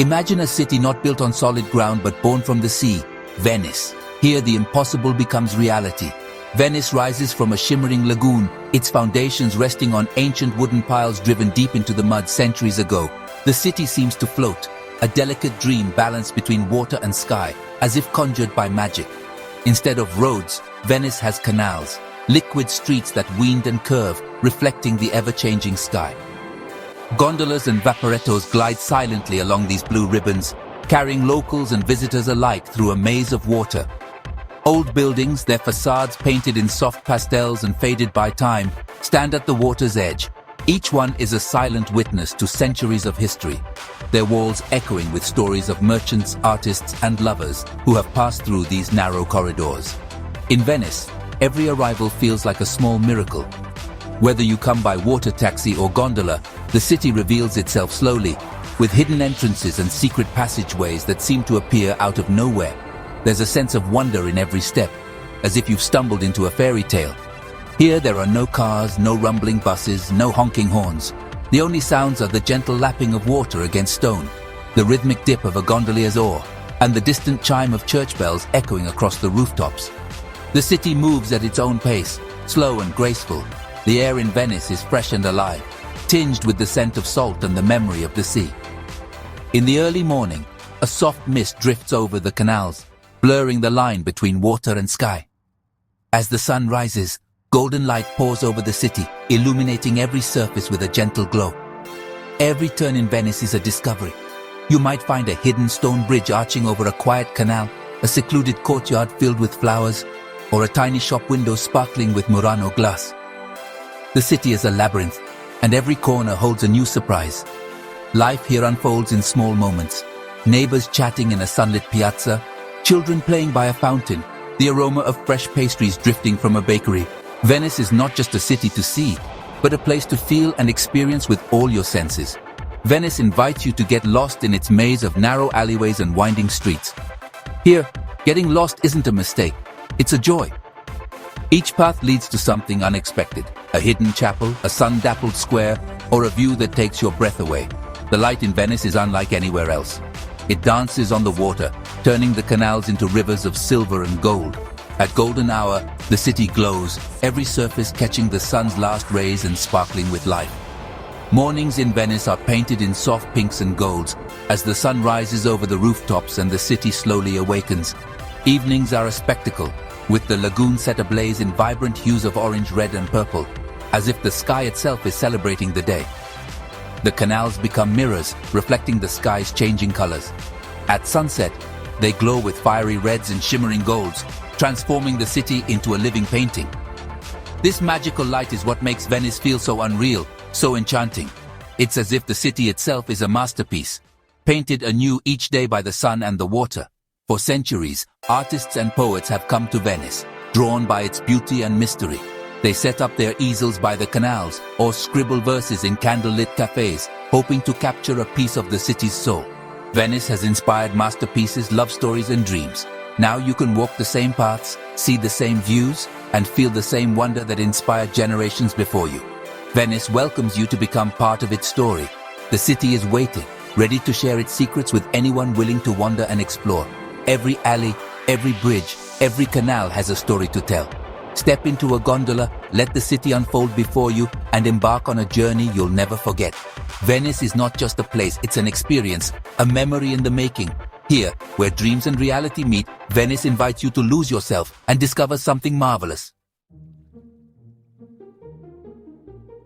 Imagine a city not built on solid ground but born from the sea, Venice. Here the impossible becomes reality. Venice rises from a shimmering lagoon, its foundations resting on ancient wooden piles driven deep into the mud centuries ago. The city seems to float, a delicate dream balanced between water and sky, as if conjured by magic. Instead of roads, Venice has canals, liquid streets that wind and curve, reflecting the ever-changing sky. Gondolas and vaporettos glide silently along these blue ribbons, carrying locals and visitors alike through a maze of water. Old buildings, their facades painted in soft pastels and faded by time, stand at the water's edge. Each one is a silent witness to centuries of history, their walls echoing with stories of merchants, artists, and lovers who have passed through these narrow corridors. In Venice, every arrival feels like a small miracle. Whether you come by water taxi or gondola, the city reveals itself slowly, with hidden entrances and secret passageways that seem to appear out of nowhere. There's a sense of wonder in every step, as if you've stumbled into a fairy tale. Here there are no cars, no rumbling buses, no honking horns. The only sounds are the gentle lapping of water against stone, the rhythmic dip of a gondolier's oar, and the distant chime of church bells echoing across the rooftops. The city moves at its own pace, slow and graceful. The air in Venice is fresh and alive, tinged with the scent of salt and the memory of the sea. In the early morning, a soft mist drifts over the canals, blurring the line between water and sky. As the sun rises, golden light pours over the city, illuminating every surface with a gentle glow. Every turn in Venice is a discovery. You might find a hidden stone bridge arching over a quiet canal, a secluded courtyard filled with flowers, or a tiny shop window sparkling with Murano glass. The city is a labyrinth, and every corner holds a new surprise. Life here unfolds in small moments. Neighbors chatting in a sunlit piazza, children playing by a fountain, the aroma of fresh pastries drifting from a bakery. Venice is not just a city to see, but a place to feel and experience with all your senses. Venice invites you to get lost in its maze of narrow alleyways and winding streets. Here, getting lost isn't a mistake, it's a joy. Each path leads to something unexpected, a hidden chapel, a sun-dappled square, or a view that takes your breath away. The light in Venice is unlike anywhere else. It dances on the water, turning the canals into rivers of silver and gold. At golden hour, the city glows, every surface catching the sun's last rays and sparkling with life. Mornings in Venice are painted in soft pinks and golds as the sun rises over the rooftops and the city slowly awakens. Evenings are a spectacle, with the lagoon set ablaze in vibrant hues of orange, red, and purple, as if the sky itself is celebrating the day. The canals become mirrors, reflecting the sky's changing colors. At sunset, they glow with fiery reds and shimmering golds, transforming the city into a living painting. This magical light is what makes Venice feel so unreal, so enchanting. It's as if the city itself is a masterpiece, painted anew each day by the sun and the water. For centuries, artists and poets have come to Venice, drawn by its beauty and mystery. They set up their easels by the canals or scribble verses in candlelit cafes, hoping to capture a piece of the city's soul. Venice has inspired masterpieces, love stories, and dreams. Now you can walk the same paths, see the same views, and feel the same wonder that inspired generations before you. Venice welcomes you to become part of its story. The city is waiting, ready to share its secrets with anyone willing to wander and explore. Every alley, every bridge, every canal has a story to tell. Step into a gondola, let the city unfold before you, and embark on a journey you'll never forget. Venice is not just a place, it's an experience, a memory in the making. Here, where dreams and reality meet, Venice invites you to lose yourself and discover something marvelous.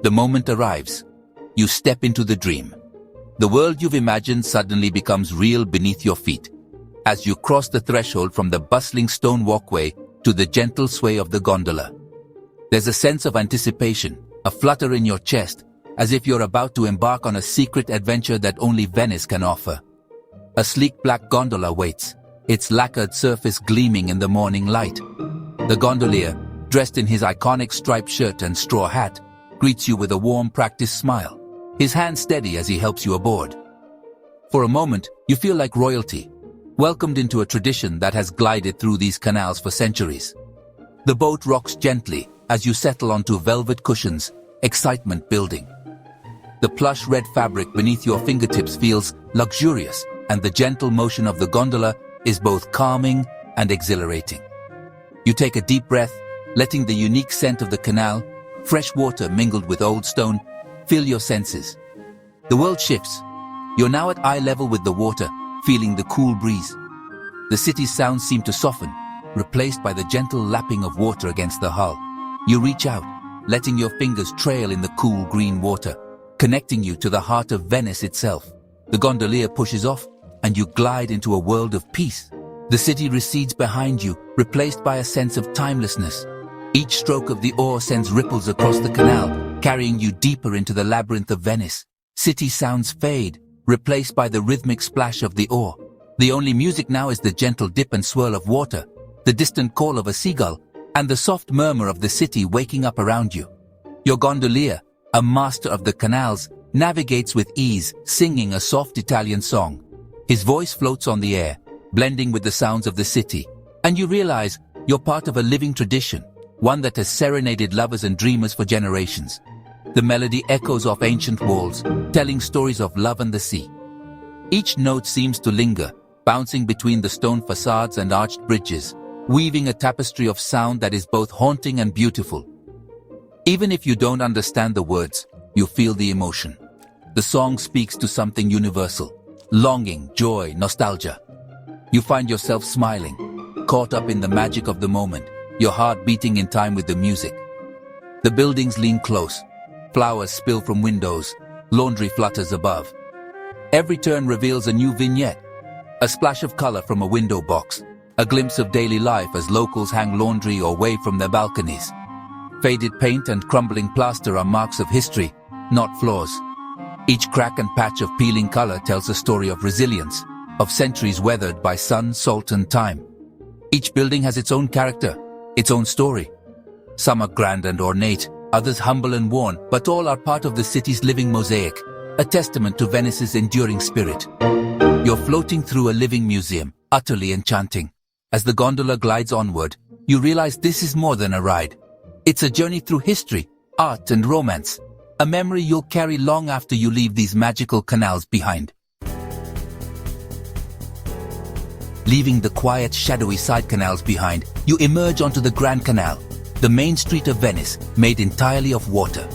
The moment arrives. You step into the dream. The world you've imagined suddenly becomes real beneath your feet. As you cross the threshold from the bustling stone walkway to the gentle sway of the gondola, there's a sense of anticipation, a flutter in your chest, as if you're about to embark on a secret adventure that only Venice can offer. A sleek black gondola waits, its lacquered surface gleaming in the morning light. The gondolier, dressed in his iconic striped shirt and straw hat, greets you with a warm, practiced smile, his hand steady as he helps you aboard. For a moment, you feel like royalty, welcomed into a tradition that has glided through these canals for centuries. The boat rocks gently as you settle onto velvet cushions, excitement building. The plush red fabric beneath your fingertips feels luxurious, and the gentle motion of the gondola is both calming and exhilarating. You take a deep breath, letting the unique scent of the canal, fresh water mingled with old stone, fill your senses. The world shifts. You're now at eye level with the water, feeling the cool breeze. The city's sounds seem to soften, replaced by the gentle lapping of water against the hull. You reach out, letting your fingers trail in the cool green water, connecting you to the heart of Venice itself. The gondolier pushes off, and you glide into a world of peace. The city recedes behind you, replaced by a sense of timelessness. Each stroke of the oar sends ripples across the canal, carrying you deeper into the labyrinth of Venice. City sounds fade, replaced by the rhythmic splash of the oar. The only music now is the gentle dip and swirl of water, the distant call of a seagull, and the soft murmur of the city waking up around you. Your gondolier, a master of the canals, navigates with ease, singing a soft Italian song. His voice floats on the air, blending with the sounds of the city, and you realize you're part of a living tradition, one that has serenaded lovers and dreamers for generations. The melody echoes off ancient walls, telling stories of love and the sea. Each note seems to linger, bouncing between the stone facades and arched bridges, weaving a tapestry of sound that is both haunting and beautiful. Even if you don't understand the words, you feel the emotion. The song speaks to something universal: longing, joy, nostalgia. You find yourself smiling, caught up in the magic of the moment, your heart beating in time with the music. The buildings lean close, flowers spill from windows, laundry flutters above. Every turn reveals a new vignette, a splash of color from a window box, a glimpse of daily life as locals hang laundry or wave from their balconies. Faded paint and crumbling plaster are marks of history, not flaws. Each crack and patch of peeling color tells a story of resilience, of centuries weathered by sun, salt, and time. Each building has its own character, its own story. Some are grand and ornate, others humble and worn, but all are part of the city's living mosaic, a testament to Venice's enduring spirit. You're floating through a living museum, utterly enchanting. As the gondola glides onward, you realize this is more than a ride. It's a journey through history, art, and romance, a memory you'll carry long after you leave these magical canals behind. Leaving the quiet, shadowy side canals behind, you emerge onto the Grand Canal, the main street of Venice, made entirely of water.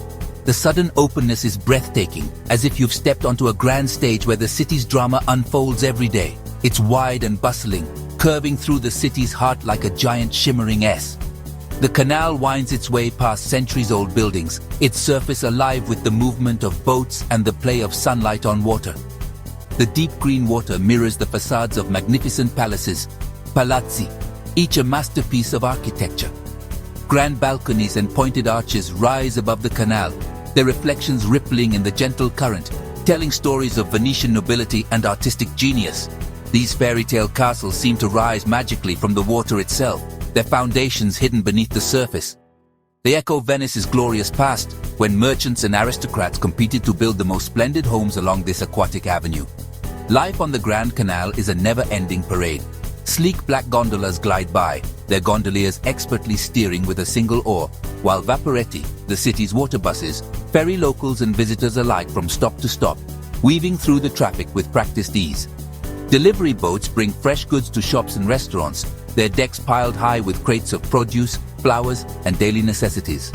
The sudden openness is breathtaking, as if you've stepped onto a grand stage where the city's drama unfolds every day. It's wide and bustling, curving through the city's heart like a giant shimmering S. The canal winds its way past centuries-old buildings, its surface alive with the movement of boats and the play of sunlight on water. The deep green water mirrors the facades of magnificent palaces, palazzi, each a masterpiece of architecture. Grand balconies and pointed arches rise above the canal, their reflections rippling in the gentle current, telling stories of Venetian nobility and artistic genius. These fairy tale castles seem to rise magically from the water itself, their foundations hidden beneath the surface. They echo Venice's glorious past, when merchants and aristocrats competed to build the most splendid homes along this aquatic avenue. Life on the Grand Canal is a never-ending parade. Sleek black gondolas glide by, their gondoliers expertly steering with a single oar, while vaporetti, the city's water buses, ferry locals and visitors alike from stop to stop, weaving through the traffic with practiced ease. Delivery boats bring fresh goods to shops and restaurants, their decks piled high with crates of produce, flowers, and daily necessities.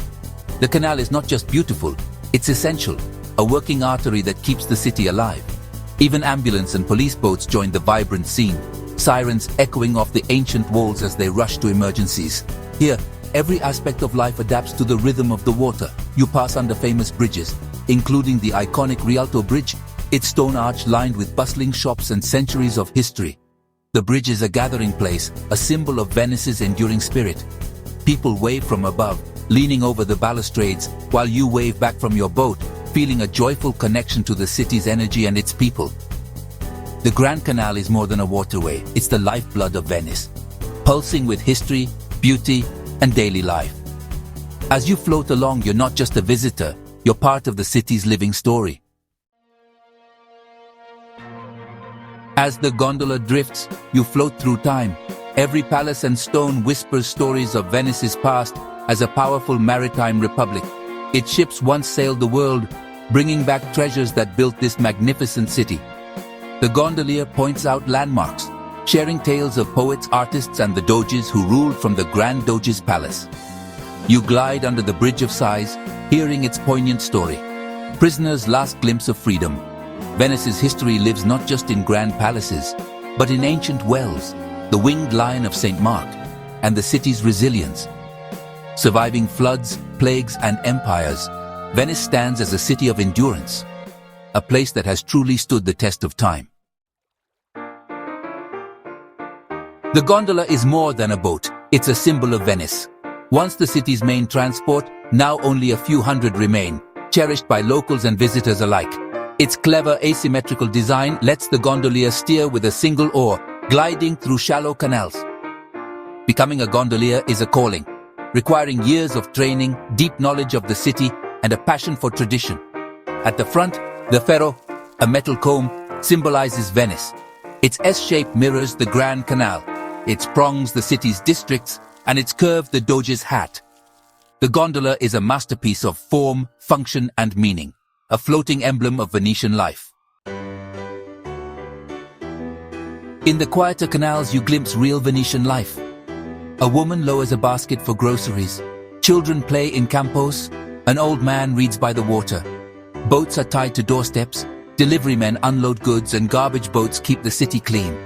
The canal is not just beautiful, it's essential, a working artery that keeps the city alive. Even ambulance and police boats join the vibrant scene, sirens echoing off the ancient walls as they rush to emergencies. Here, every aspect of life adapts to the rhythm of the water. You pass under famous bridges, including the iconic Rialto Bridge, its stone arch lined with bustling shops and centuries of history. The bridge is a gathering place, a symbol of Venice's enduring spirit. People wave from above, leaning over the balustrades, while you wave back from your boat, feeling a joyful connection to the city's energy and its people. The Grand Canal is more than a waterway, it's the lifeblood of Venice, pulsing with history, beauty, and daily life. As you float along, you're not just a visitor, you're part of the city's living story. As the gondola drifts, you float through time. Every palace and stone whispers stories of Venice's past as a powerful maritime republic. Its ships once sailed the world, bringing back treasures that built this magnificent city. The gondolier points out landmarks, sharing tales of poets, artists, and the doges who ruled from the Grand Doge's palace. You glide under the Bridge of Sighs, hearing its poignant story. Prisoner's last glimpse of freedom. Venice's history lives not just in grand palaces, but in ancient wells, the winged lion of St. Mark, and the city's resilience. Surviving floods, plagues, and empires, Venice stands as a city of endurance, a place that has truly stood the test of time. The gondola is more than a boat, it's a symbol of Venice. Once the city's main transport, now only a few hundred remain, cherished by locals and visitors alike. Its clever asymmetrical design lets the gondolier steer with a single oar, gliding through shallow canals. Becoming a gondolier is a calling, requiring years of training, deep knowledge of the city, and a passion for tradition. At the front, the ferro, a metal comb, symbolizes Venice. Its S-shape mirrors the Grand Canal, its prongs the city's districts, and its curve the Doge's hat. The gondola is a masterpiece of form, function, and meaning, a floating emblem of Venetian life. In the quieter canals you glimpse real Venetian life. A woman lowers a basket for groceries. Children play in campos. An old man reads by the water. Boats are tied to doorsteps. Delivery men unload goods and garbage boats keep the city clean.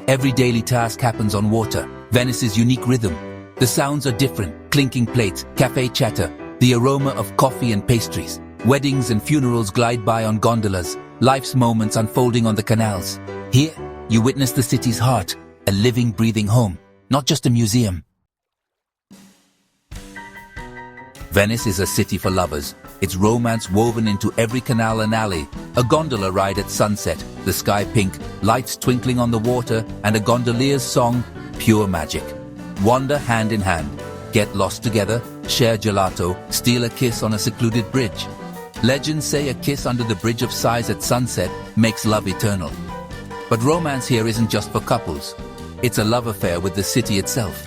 Every daily task happens on water, Venice's unique rhythm. The sounds are different, clinking plates, cafe chatter, the aroma of coffee and pastries. Weddings and funerals glide by on gondolas, life's moments unfolding on the canals. Here, you witness the city's heart, a living, breathing home, not just a museum. Venice is a city for lovers, its romance woven into every canal and alley. A gondola ride at sunset, the sky pink, lights twinkling on the water, and a gondolier's song, pure magic. Wander hand in hand, get lost together, share gelato, steal a kiss on a secluded bridge. Legends say a kiss under the Bridge of Sighs at sunset makes love eternal. But romance here isn't just for couples. It's a love affair with the city itself.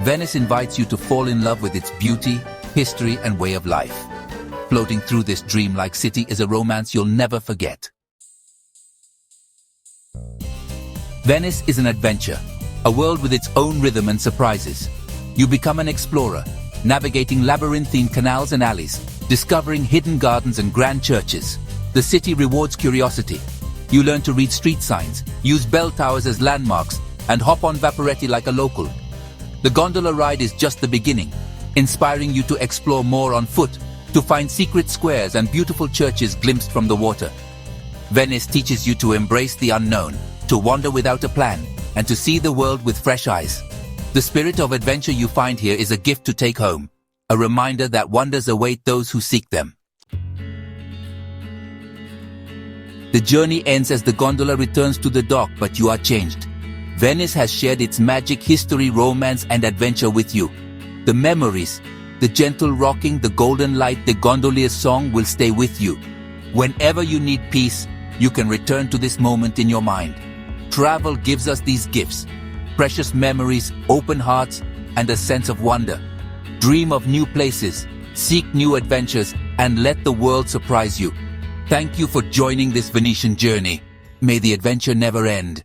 Venice invites you to fall in love with its beauty, history, and way of life. Floating through this dreamlike city is a romance you'll never forget. Venice is an adventure, a world with its own rhythm and surprises. You become an explorer, navigating labyrinthine canals and alleys, discovering hidden gardens and grand churches. The city rewards curiosity. You learn to read street signs, use bell towers as landmarks, and hop on vaporetti like a local. The gondola ride is just the beginning, inspiring you to explore more on foot, to find secret squares and beautiful churches glimpsed from the water. Venice teaches you to embrace the unknown, to wander without a plan, and to see the world with fresh eyes. The spirit of adventure you find here is a gift to take home, a reminder that wonders await those who seek them. The journey ends as the gondola returns to the dock, but you are changed. Venice has shared its magic, history, romance, and adventure with you. The memories, the gentle rocking, the golden light, the gondolier's song will stay with you. Whenever you need peace, you can return to this moment in your mind. Travel gives us these gifts, precious memories, open hearts, and a sense of wonder. Dream of new places, seek new adventures, and let the world surprise you. Thank you for joining this Venetian journey. May the adventure never end.